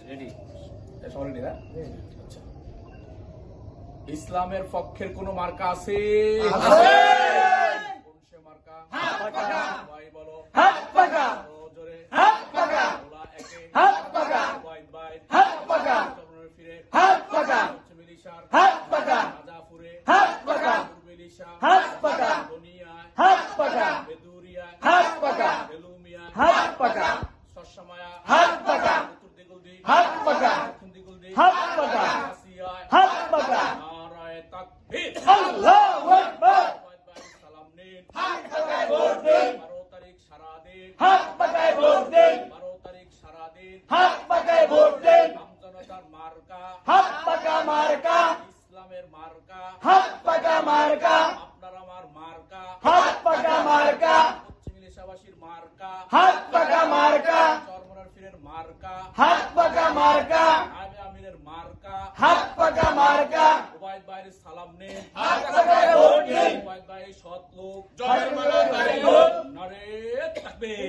Ready? সবাই ready না? আচ্ছা। ইসলামের পক্ষের কোন মার্কা আছে? কোন সে মার্কা? হাত পাকা। ভাই বলো। হাত পাকা। জোরে। হাত পাকা। ওলা একে। হাত পাকা। ওয়াইদ ভাই। হাত পাকা। চরমনের ফিরে। হাত পাকা। মিলিশার। হাত পাকা। রাজাপুরে। হাত পাকা। পূর্বেলিশা। হাত পাকা। দুনিয়ায়। হাত পাকা। বেদুরিয়ায়। হাত পাকা। বেলুমিয়ায়। হাত পাকা। সরসামায়া। হাত পাকা। উত্তর দিগুলদি। হাত পাকা। দক্ষিণ দিগুলদি। হাত পাকা। আসিয়ায়। হাত পাকা। নারায়ে তাকবীর। আল্লাহু আকবার। ওয়াইদ ভাই সালাম নিন। হাত পাকায় ভোট দিন। 12 তারিখ সারাদিন। হাত পাকায় ভোট দিন। 12 তারিখ সারাদিন। হাত পাকায় ভোট দিন। আমজনতার মার্কা। হাত পাকা মার্কা। ইসলামের মার্কা। হাত পাকা মার্কা। আপনার আমার মার্কা। হাত পাকা মার্কা। পশ্চিম এলাকাবাসীর মার্কা। হাত পাকা মার্কা। চরমনার ফিরের মার্কা। হাত পাকা মার্কা। আবে আমিরের মার্কা। হাত পাকা মার্কা। ওবায়দ ভাইয়ের সালাম নেন। হাত পাকায় ভোট দিন। ওবায়দ ভাই সৎ লোক। জয়মালা তারিখ হোক। নারে তাকবীর।